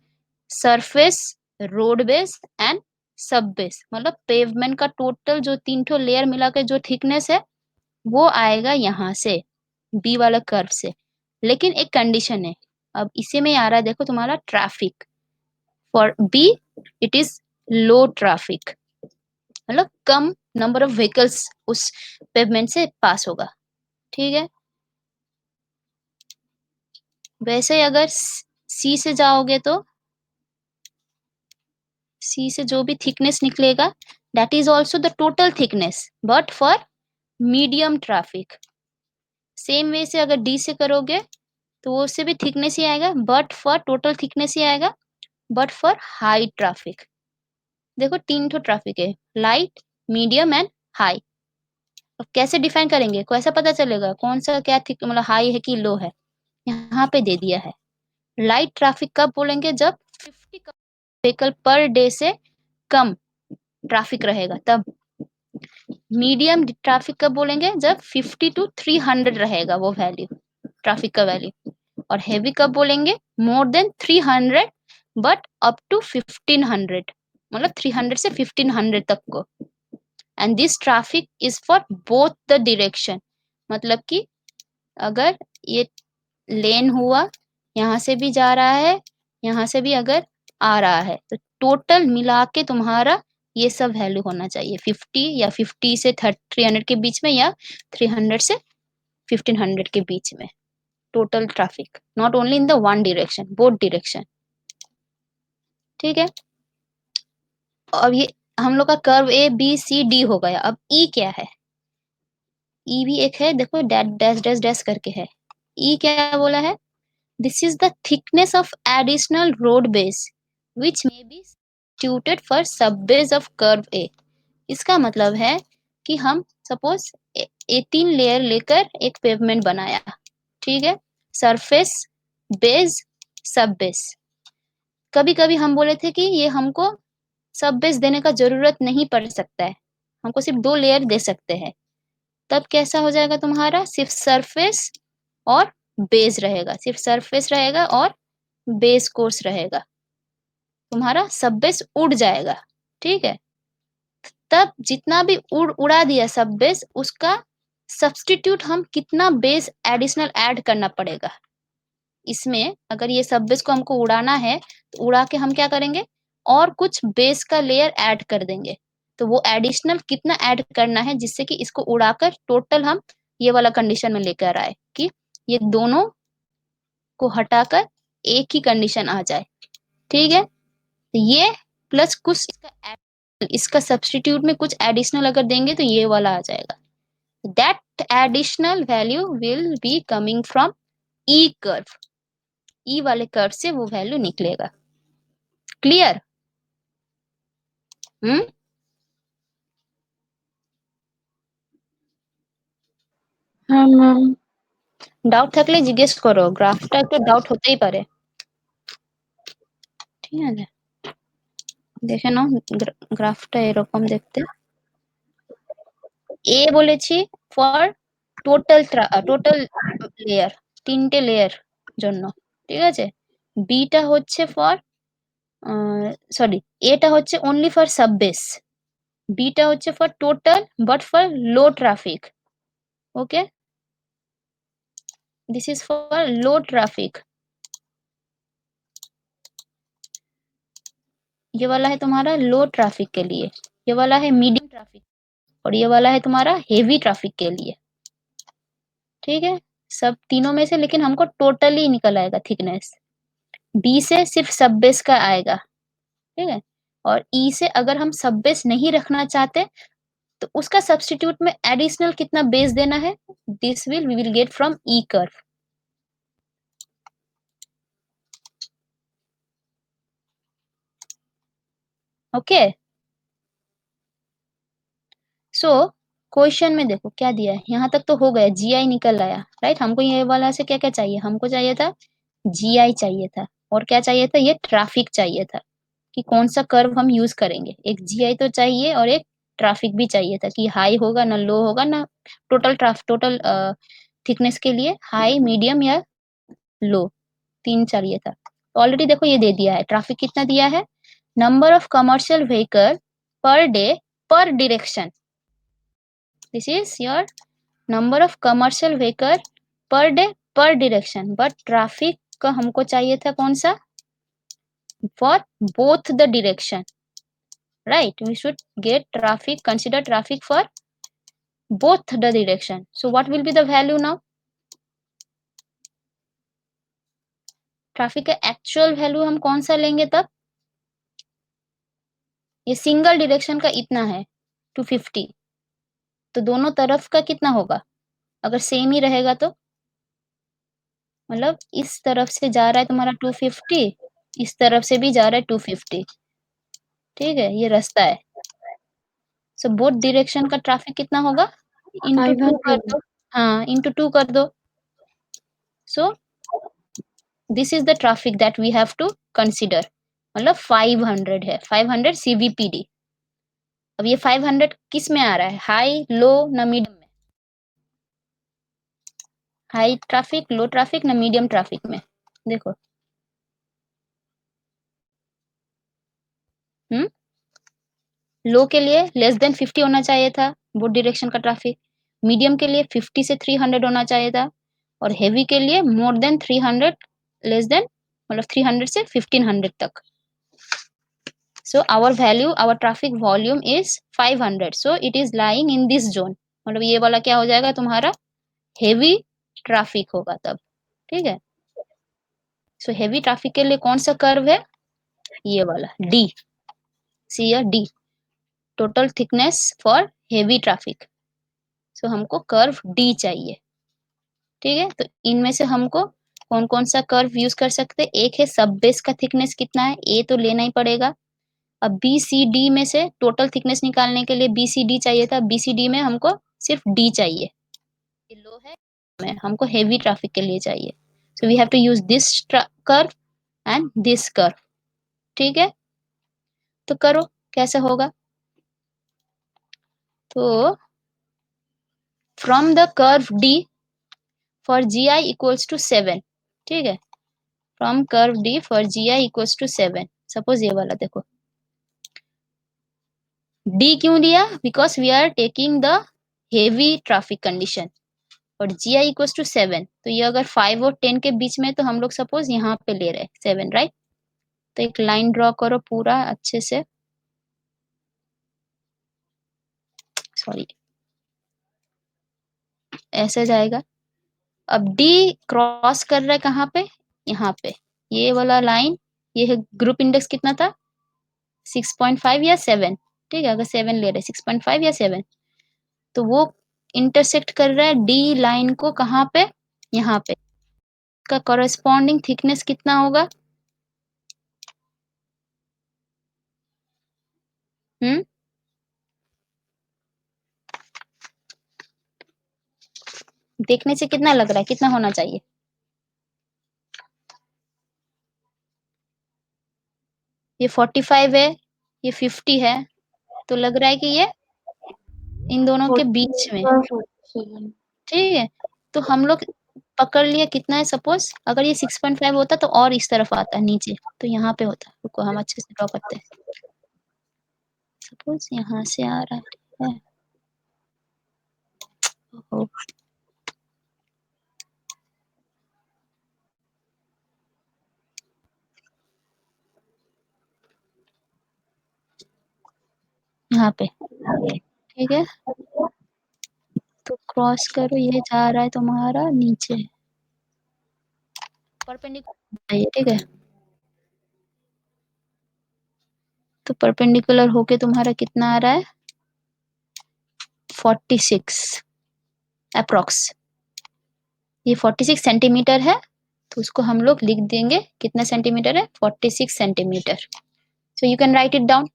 surface, road base and sub base, मतलब पेवमेंट का टोटल जो 3 ठो लेयर मिला के जो थिकनेस है वो आएगा यहाँ से बी वाला कर्व से। लेकिन एक कंडीशन है, अब इसी में आ रहा है देखो तुम्हारा traffic, for B it is low traffic, मतलब कम नंबर ऑफ व्हीकल्स उस पेवमेंट से पास होगा। ठीक है, वैसे ही अगर सी से जाओगे तो सी से जो भी थिकनेस निकलेगा that is also the total thickness but for medium traffic. Same way से अगर डी से करोगे तो वो उससे भी थिकनेस ही आएगा बट फॉर टोटल थिकनेस ही आएगा बट फॉर हाई ट्रैफिक। देखो 3 ठो ट्रैफिक है, लाइट, मीडियम एंड हाई। अब कैसे डिफाइन करेंगे, कैसे पता चलेगा कौन सा क्या थिक मतलब हाई है कि लो है, यहाँ पे दे दिया है। लाइट ट्रैफिक कब बोलेंगे, जब 50 व्हीकल पर डे से कम ट्रैफिक रहेगा तब। मीडियम ट्रैफिक कब बोलेंगे, जब 50 to 300 रहेगा वो वैल्यू, ट्रैफिक का वैल्यू। और हेवी कब बोलेंगे, more than 300 but up to 1500, मतलब 300 से 1500 तक को। And this traffic is for both the direction, मतलब कि अगर ये लेन हुआ, यहाँ से भी जा रहा है, यहाँ से भी अगर आ रहा है, तो टोटल मिला के तुम्हारा ये सब वैल्यू होना चाहिए 50 या 50 से 300 के बीच में, या 300 से 1500 के बीच में total traffic, not only in the one direction, both direction. ठीक है, अब ये हम लोग का curve A B C D हो गया। अब ई क्या है, ई भी एक है, देखो डैश डैश डैश करके है। ई क्या बोला है, this is the thickness of additional road base which may be suited for सब बेस ऑफ कर्व ए। इसका मतलब है कि हम सपोज 18 लेयर लेकर एक पेवमेंट बनाया, ठीक है, सरफेस, बेस, सब बेस। कभी कभी हम बोले थे कि ये हमको सब बेस देने का जरूरत नहीं पड़ सकता है, हमको सिर्फ 2 लेयर दे सकते हैं। तब कैसा हो जाएगा तुम्हारा, सिर्फ सरफेस और बेस रहेगा, सिर्फ सरफेस रहेगा और बेस कोर्स रहेगा, तुम्हारा सब बेस उड़ जाएगा। ठीक है, तब जितना भी उड़ा दिया सब बेस, उसका सब्स्टिट्यूट हम कितना बेस एडिशनल ऐड करना पड़ेगा इसमें। अगर ये सब बेस को हमको उड़ाना है तो उड़ा के हम क्या करेंगे, और कुछ बेस का लेयर ऐड कर देंगे। तो वो एडिशनल कितना ऐड करना है जिससे कि इसको उड़ाकर टोटल हम ये वाला कंडीशन में लेकर आए कि ये दोनों को हटाकर एक ही कंडीशन आ जाए। ठीक है, तो ये प्लस कुछ इसका सब्स्टिट्यूट में कुछ एडिशनल अगर देंगे तो ये वाला आ जाएगा। That additional value will be coming from E curve, E वाले कर्व से वो वैल्यू निकलेगा। क्लियर? हाँ मैम। ডাউট থাকলে জিজ্ঞেস করো, গ্রাফটা একটু ডাউট হতেই পারে। ঠিক আছে, দেখে নাও গ্রাফটা এরকম দেখতে। এ বলেছি ফর টোটাল টোটাল লেয়ার, 3টে লেয়ার জন্য, ঠিক আছে। বিটা হচ্ছে ফর সরি, এটা হচ্ছে অনলি ফর সাব বেস, বিটা হচ্ছে for total but for low traffic. Okay, this is for low traffic. ये वाला है तुम्हारा लो ट्रैफिक के लिए, ये वाला है मीडियम ट्रैफिक, और ये वाला है तुम्हारा हेवी ट्रैफिक के लिए। ठीक है, सब तीनों में से लेकिन हमको टोटली निकल आएगा थिकनेस। बी से सिर्फ सब बेस का आएगा, ठीक है। और ई से अगर हम सब बेस नहीं रखना चाहते तो उसका सब्स्टिट्यूट में एडिशनल कितना बेस देना है, this will we will get from E curve. Okay, so question में देखो क्या दिया है, यहाँ तक तो हो गया, जीआई निकल आया, राइट। हमको ये वाला से क्या क्या चाहिए, हमको चाहिए था जीआई चाहिए था, और क्या चाहिए था, ये ट्रैफिक चाहिए था कि कौन सा कर्व हम यूज करेंगे। एक जीआई तो चाहिए और एक ट्रैफिक भी चाहिए था कि हाई होगा ना लो होगा ना, टोटल थिकनेस के लिए हाई मीडियम या लो, तीन चाहिए था। ऑलरेडी देखो ये दे दिया है, ट्रैफिक कितना दिया है, number of commercial vehicle per day per direction, this is your number of commercial vehicle per day per direction. But traffic का हमको चाहिए था कौन सा, for both the direction, right? We should get traffic, consider traffic for both the direction. So what will be the value now? Traffic का actual value हम कौन सा लेंगे तब, ये सिंगल डायरेक्शन का इतना है 250, तो दोनों तरफ का कितना होगा, अगर सेम ही रहेगा तो, मतलब इस तरफ से जा रहा है तुम्हारा 250, इस तरफ से भी जा रहा है 250, ठीक है, ये रास्ता है। सो बोथ डायरेक्शन का ट्रैफिक कितना होगा, इंटू 2 कर 500। दो, हाँ इंटू 2 कर दो। So this is the traffic that we have to consider, मतलब 500 है, 500 सीवीपीडी। अब ये 500 किस में आ रहा है, हाई लो ना मीडियम में, हाई ट्रैफिक लो ट्रैफिक ना मीडियम ट्रैफिक में, देखो। लो के लिए लेस देन 50 होना चाहिए था बोथ डायरेक्शन का ट्रैफिक, मीडियम के लिए 50 से 300 होना चाहिए था, और हेवी के लिए मोर देन 300, लेस देन मतलब 300 से 1500 तक। So our value, our traffic volume is 500. So it is lying in this zone. मतलब ये वाला क्या हो जाएगा तुम्हारा, हेवी ट्रैफिक होगा तब, ठीक है। सो हेवी ट्रैफिक के लिए कौन सा कर्व है, ये वाला डी, सी या D, total thickness for heavy traffic. So हमको कर्व डी चाहिए, ठीक है। तो इनमें से हमको कौन कौन सा कर्व यूज कर सकते हैं, एक है सब बेस का थिकनेस कितना है, ए तो लेना ही पड़ेगा। अब बी सी डी में से टोटल थिकनेस निकालने के लिए बी सी डी चाहिए था, बी सी डी में हमको सिर्फ डी चाहिए, ये लो है, में हमको हेवी ट्रैफिक के लिए चाहिए। So we have to use this curve and this curve, ठीक है। तो करो कैसे होगा, तो from the curve D for G I equals to 7, ठीक है, from curve D for G I equals to 7, suppose ये वाला देखो, डी क्यों लिया, because we are taking the heavy traffic condition, और जी आई इक्वल्स टू 7, तो ये अगर 5 और 10 के बीच में, तो हम लोग सपोज यहाँ पे ले रहे हैं 7, राइट। तो एक लाइन ड्रॉ करो पूरा अच्छे से, सॉरी ऐसे जाएगा। अब डी क्रॉस कर रहा है कहाँ पे, यहाँ पे, ये वाला लाइन, ये है ग्रुप इंडेक्स कितना था 6.5 या 7, ठीक है, अगर 7 ले रहे 6.5 या 7, तो वो इंटरसेक्ट कर रहा है डी लाइन को कहाँ पे, यहाँ पे, का कॉरेस्पॉन्डिंग थिकनेस कितना होगा, देखने से कितना लग रहा है, कितना होना चाहिए? ये 45 है, ये 50 है, तो लग रहा है कि ये इन दोनों के बीच में, 47। ठीक है। तो हम लोग पकड़ लिया कितना है, सपोज अगर ये 6.5 होता तो और इस तरफ आता है नीचे, तो यहाँ पे होता। रुको हम अच्छे से ड्रॉ करते हैं। सपोज यहाँ से आ रहा है, ओहो, यहाँ पे, ठीक है। तो क्रॉस करो, ये जा रहा है तुम्हारा नीचे, परपेंडिकुलर, ठीक है। तो परपेंडिकुलर होके तुम्हारा कितना आ रहा है, 46 अप्रोक्स। ये 46 सेंटीमीटर है, तो उसको हम लोग लिख देंगे कितना सेंटीमीटर है, 46 centimeter. So you can write it down.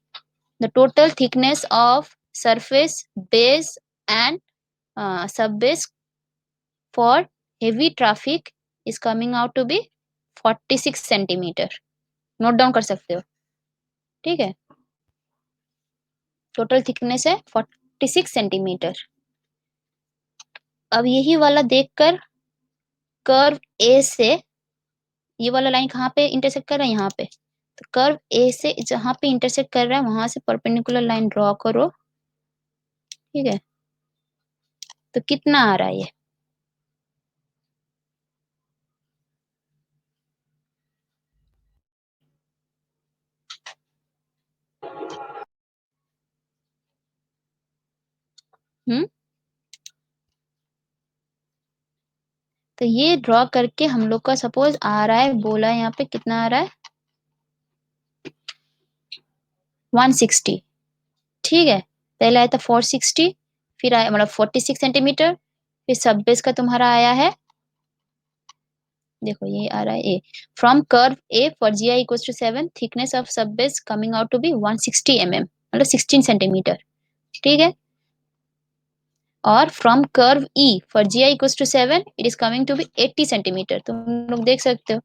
The total thickness of surface base and sub base for heavy traffic is coming out to be 46 centimeter. Note down कर सकते हो, ठीक है। टोटल थिकनेस है 46 सेंटीमीटर। अब यही वाला देखकर कर्व ए से, ये वाला लाइन कहाँ पे इंटरसेक्ट कर रहा है, यहाँ पे। तो कर्व ए से जहाँ पे इंटरसेक्ट कर रहा है वहां से परपेंडिकुलर लाइन ड्रॉ करो, ठीक है। तो कितना आ रहा है ये, तो ये ड्रॉ करके हम लोग का सपोज आ रहा है, बोला है यहाँ पे कितना आ रहा है, 160, ठीक है। पहले आया था 460, फिर आया मतलब 46 सेंटीमीटर, फिर सब बेस का तुम्हारा आया है, देखो ये आ रहा है A, from curve A for G I equals to 7, thickness of sub base coming out to be 160 mm, मतलब 16 सेंटीमीटर, ठीक है। और from curve E for G I equals to 7, it is coming to be 80 centimeter. तुम लोग देख सकते हो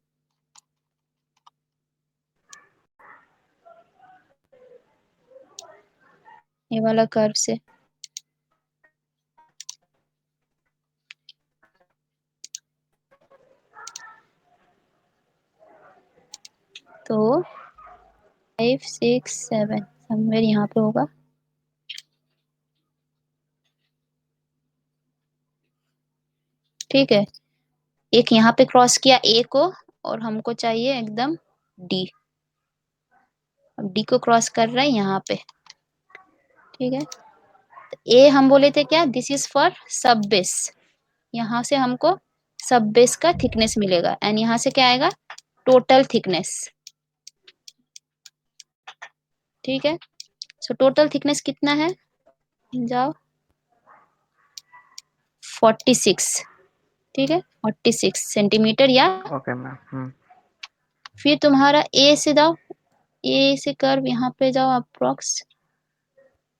ये वाला कर्व से। तो 5 6 7 समवेयर यहाँ पे होगा, ठीक है। एक यहाँ पे क्रॉस किया ए को, और हमको चाहिए एकदम डी। अब डी को क्रॉस कर रहा है यहाँ पे, ठीक है। ए हम बोले थे क्या, this is for sub base, यहाँ से हमको सब बेस का थिकनेस मिलेगा, एंड यहाँ से क्या आएगा, टोटल थिकनेस, ठीक है। सो टोटल थिकनेस कितना है, जाओ 46, ठीक है, 46 सेंटीमीटर, या ओके मैम। फिर तुम्हारा ए से जाओ, ए से कर्व यहाँ पे जाओ, अप्रोक्स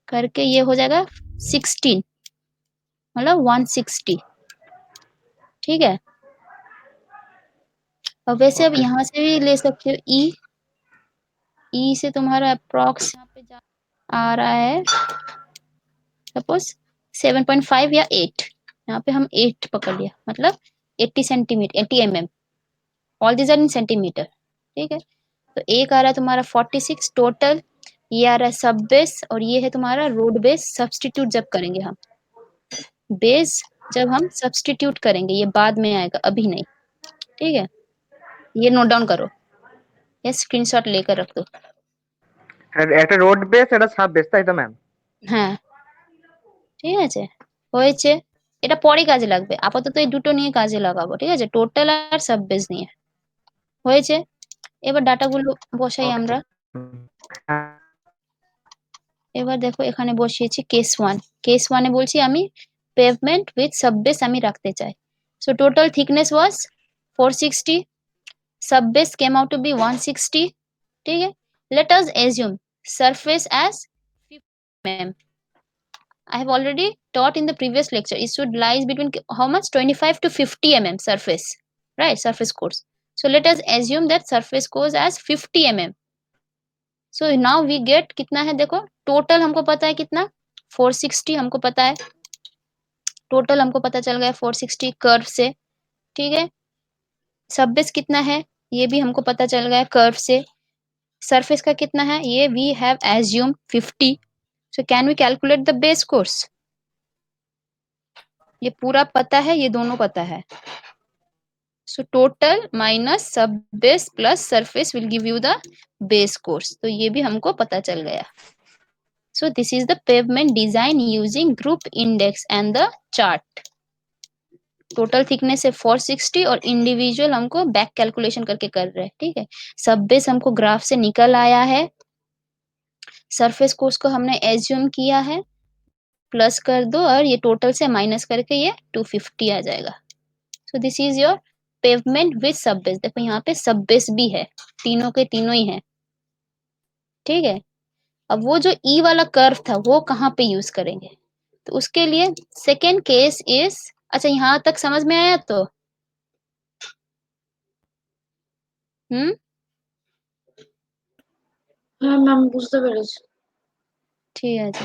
करके ये हो जाएगा 16, मतलब 160, ठीक है। अब वैसे अब ओके यहाँ से भी ले सकते हो, ई, ई से तुम्हारा अप्रोक्स यहाँ पे आ रहा है सपोज 7.5 या 8, यहाँ पे हम 8 पकड़ लिया, मतलब 80 centimetre, 80 mm, all these are in centimetre, ठीक है। तो एक आ रहा है तुम्हारा 46 टोटल, ये आ रहा है सब बेस, और ये है तुम्हारा रोड बेस। सब्सटीट्यूट जब करेंगे हम, बेस जब हम सब्सटीट्यूट करेंगे, ये बाद में आएगा, अभी नहीं, ठीक है। ये नोट डाउन करो, ये स्क्रीनशॉट लेकर रख दो। একটা রোড বেস এটা সাব বেস তাই তো ম্যাম? হ্যাঁ, ঠিক আছে, হয়েছে। এটা পরে কাজে লাগবে, আপাতত এই দুটো নিয়ে কাজে লাগাবো, ঠিক আছে, টোটাল আর সাব বেস নিয়ে। হয়েছে, এবার ডাটাগুলো বসাই ওকে আমরা। এবার দেখো এখানে বসিয়েছি কেস 1, কেস 1 এ বলছি আমি পেভমেন্ট উইথ সাব বেস আমি রাখতে চাই। So total thickness was 460, sub base came out to be 160, ठीक है। Let us assume surface as 50 mm, I have already taught in the previous lecture. It should lies between how much? 25 to 50 mm surface, right? Surface course. So let us assume that surface course as 50 mm. So now we get कितना है देखो, total हमको पता है कितना 460 हमको पता है, total हमको पता चल गया 460 कर्व से, ठीक है। सबबेस कितना है ये भी हमको पता चल गया कर्व से, सरफेस का कितना है ये we have assume 50. So can we calculate the base course? ये पूरा पता है, ये दोनों पता है. So total minus sub base plus surface will give you the base course. तो ये भी हमको पता चल गया. So this is the pavement design using group index and the chart. Total thickness है 460 और इंडिविजुअल हमको बैक कैलकुलेशन करके कर रहे हैं, ठीक है. सब बेस हमको ग्राफ से निकल आया है, सरफेस कोर्स को हमने एज्यूम किया है, प्लस कर दो और ये टोटल से माइनस करके ये 250 आ जाएगा. सो this is your pavement with सब बेस. देखो यहाँ पे सब बेस भी है, तीनों के तीनों ही है, ठीक है. अब वो जो ई वाला कर्व था वो कहाँ पे यूज करेंगे? तो उसके लिए सेकेंड केस इज, अच्छा यहाँ तक समझ में आया? तो হ্যাঁ ম্যাম বুঝতে পেরেছি। ঠিক আছে,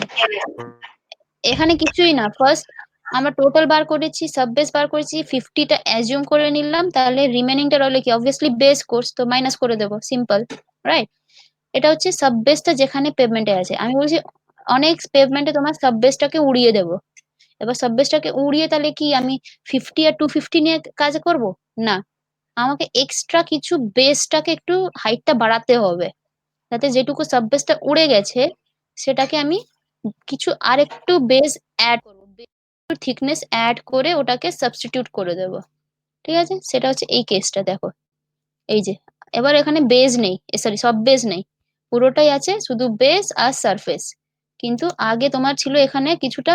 এখানে কিছুই না, ফার্স্ট আমরা টোটাল বার করেছি, সাব বেস বার করেছি, 50 টা অ্যাজিউম করে নিলাম, তাহলে রিমেনিংটা রইলো কি? অবভিয়াসলি বেস কোর্স, তো মাইনাস করে দেব, সিম্পল, রাইট? এটা হচ্ছে সাব বেসটা যেখানে পেভমেন্টে আছে। আমি বলছি অনেক পেভমেন্টে তোমার সাব বেসটাকে উড়িয়ে দেব। এবার সাব বেসটাকে উড়িয়ে তাহলে কি আমি 50 আর 250 নিয়ে কাজ করব? না, আমাকে এক্সট্রা কিছু বেসটাকে একটু হাইটটা বাড়াতে হবে, যাতে যেটুকু সাব বেসটা উড়ে গেছে সেটাকে আমি কিছু আরেকটু বেস অ্যাড করব, থিকনেস অ্যাড করে ওটাকে সাবস্টিটিউট করে দেব, ঠিক আছে? সেটা হচ্ছে এই কেসটা। দেখো এই যে, এবার এখানে বেস নেই, সরি সব বেস নেই, পুরোটাই আছে শুধু বেস আর সারফেস। কিন্তু আগে তোমার ছিল এখানে কিছুটা,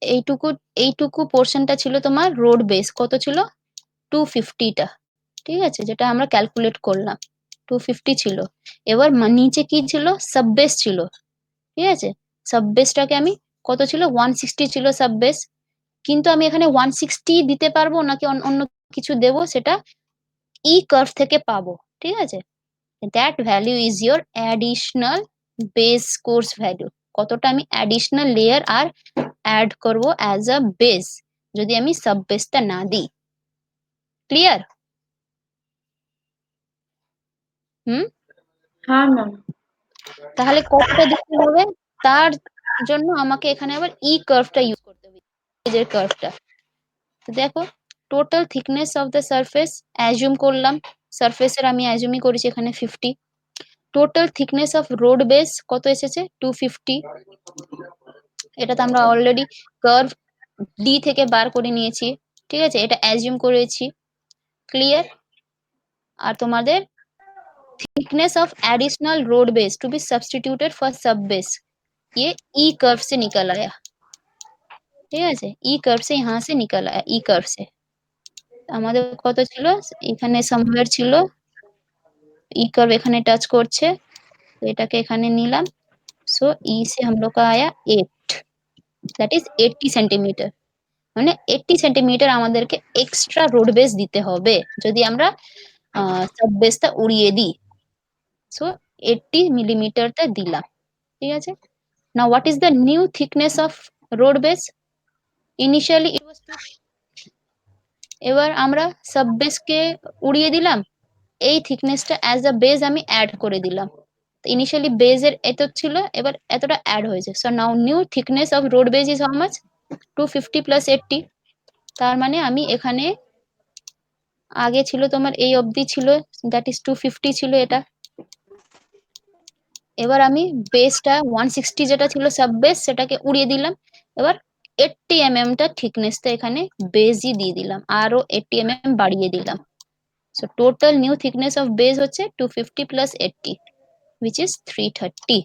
এইটুকু এইটুকু পোর্শনটা ছিল তোমার রোড বেস, কত ছিল? 250 টা, ঠিক আছে, যেটা আমরা ক্যালকুলেট করলাম 250 ছিল। এবার নিচে কি ছিল? সাব বেস ছিল, ঠিক আছে। সাব বেসটাকে আমি, কত ছিল? 160 ছিল সাব বেস, কিন্তু আমি এখানে 160 দিতে পারবো নাকি অন্য কিছু দেব সেটা ই কার্ভ থেকে পাবো, ঠিক আছে। That value is your additional base course value. কতটা আমি অ্যাডিশনাল লেয়ার আর অ্যাড করব অ্যাজ আ বেস যদি আমি সাব বেসটা না দিই। ক্লিয়ার? হ্যাঁ ম্যাম। তাহলে কতটা দিতে হবে? তার জন্য আমাকে এখানে আবার ই কার্ভটা ইউজ করতে হবে, এজের কার্ভটা। তো দেখো total thickness of the surface assume করলাম, সারফেসের আমি অ্যাজিউমই করেছি এখানে 50। Total thickness of road base কত এসেছে? 250। এটা তো আমরা অলরেডি কার্ভ ডি থেকে বার করে নিয়েছি, ঠিক আছে, এটা অ্যাজিউম করেছি। ক্লিয়ার? আর তোমাদের thickness of additional road base to be substituted for sub base, ये ई कर्व से निकल आया, ঠিক আছে, ই কার্ভ से यहाँ से निकल आया, ই কার্ভ से। আমাদের কত ছিল? এখানে সামওয়্যার ছিল, ই কার্ভ এখানে টাচ করছে, তো এটাকে এখানে নিলাম। সো ই से हम लोग का आया 8, दैट इज 80 সেন্টিমিটার। মানে 80 সেন্টিমিটার আমাদেরকে এক্সট্রা রোড বেস দিতে হবে যদি আমরা সাব বেসটা উড়িয়ে দিই। সো 80 মিলিমিটারটা দিলাম, ঠিক আছে। Now what is the new thickness of road base? Initially it was 250. এবার আমরা সাব বেসকে উড়িয়ে দিলাম, এই থিকনেসটা অ্যাজ আ বেস আমি অ্যাড করে দিলাম। ইনিশিয়ালি বেজের এত ছিল, এবার এতটা অ্যাড হয়েছে। So now new thickness of road base is how much? 250 plus 80। তার মানে আমি এখানে, আগে ছিল তোমার এই অবধি ছিল, দ্যাট ইজ 250 ছিল এটা। এবার আমি বেসটা 160 যেটা ছিল সাব বেস সেটাকে উড়িয়ে দিলাম। এবার 80 mm টা থিকনেসটা এখানে বেসই দিয়ে দিলাম, আরো 80 mm বাড়িয়ে দিলাম। So total new thickness of base হচ্ছে 250 plus 80 which is 330.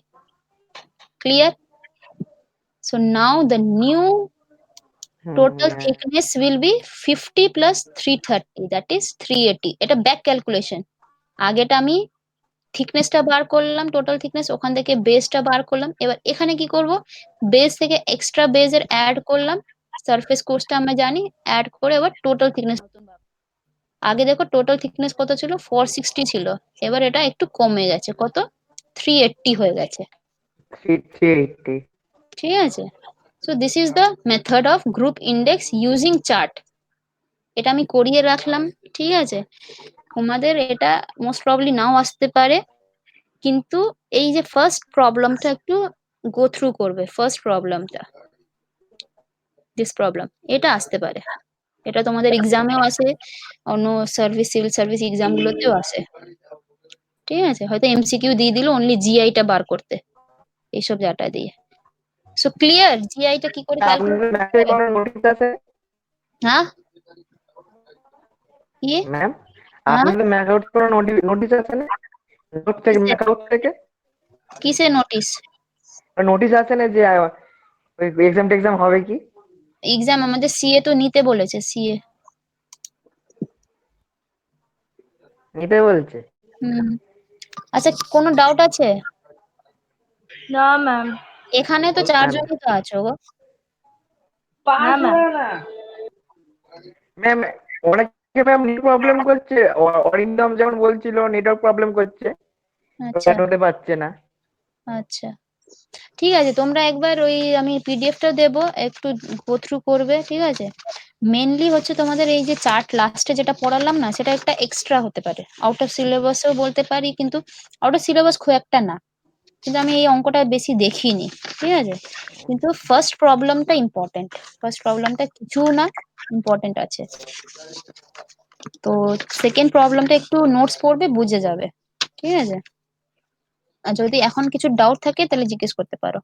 Clear? So now the new total thickness will be 50 plus 330, that is 380. এটা ব্যাক ক্যালকুলেশন। আগেটা আমি থিকনেসটা বার করলাম, টোটাল থিকনেস, ওখান থেকে বেসটা বার করলাম। এবার এখানে কি করব, বেস থেকে এক্সট্রা বেজের অ্যাড করলাম, সারফেস কোর্সটা আমরা জানি, অ্যাড করে এবার টোটাল থিকনেস। আগে দেখো টোটাল থিকনেস কত ছিল, 460 ছিল, এবার এটা একটু কমে গেছে, কত, 380 হয়ে গেছে। 380। ঠিক আছে, so this is the method of group index using chart. এটা আমি করিয়ে রাখলাম। ঠিক আছে, তোমাদের এটা মোস্ট প্রবাবলি নাও আসতে পারে, কিন্তু এই যে ফার্স্ট প্রবলেমটা একটু গো থ্রু করবে, ফার্স্ট প্রবলেমটা, দিস প্রবলেম, এটা আসতে পারে, এটা তোমাদের এক্সামেও আসে, অন্য সার্ভিস, সিভিল সার্ভিস এক্সাম গুলোতেও আসে। ঠিক আছে, হয়তো এমসিকিউ দিয়ে দিল অনলি জিআইটা বার করতে, এইসব ডাটা দিয়ে। সো ক্লিয়ার, জিআইটা কি করে ক্যালকুলেট আপনাদের ম্যাথে করতে হবে? কোনো নোটিশ আছে হ্যাঁ, কি, ম্যাম? হ্যাঁ, আপনাদের ম্যাক আউট কোনো নোটিশ আছে না? নোট থেকে, ম্যাক আউট থেকে কিসে নোটিস? নোটিশ আছে না যে ওই এক্সাম টেক্সাম হবে কি? এক্সাম আমাদের সিএ তো নিতে বলেছে, সিএ। নিতে বলছে? হুম, আচ্ছা কোনো ডাউট আছে? না ম্যাম। এখানে তো চারজনই তো আছো গো। না ম্যাম। ম্যাম অনেকে ম্যাম নেট প্রবলেম করছে, অরিন্দম যেমন বলছিল নেটওয়ার্ক প্রবলেম করছে, আচ্ছা chat হতে পারছে না। আচ্ছা, ঠিক আছে, তোমরা একবার ওই আমি পিডিএফটা দেবো, একটু গো থ্রু করবে। ঠিক আছে, মেনলি হচ্ছে তোমাদের এই যে চার্ট লাস্টে যেটা পড়ালাম না, সেটা একটা এক্সট্রা হতে পারে, আউট অফ সিলেবাসও বলতে পারি, কিন্তু আউট অফ সিলেবাস খুব একটা না, কিন্তু আমি এই অঙ্কটা বেশি দেখিনি। ঠিক আছে, কিন্তু ফার্স্ট প্রবলেমটা ইম্পর্টেন্ট, ফার্স্ট প্রবলেমটা কিছু না, ইম্পর্টেন্ট আছে। তো সেকেন্ড প্রবলেমটা একটু নোটস পড়বে, বুঝে যাবে। ঠিক আছে, আর যদি এখন কিছু ডাউট থাকে তাহলে জিজ্ঞেস করতে পারো।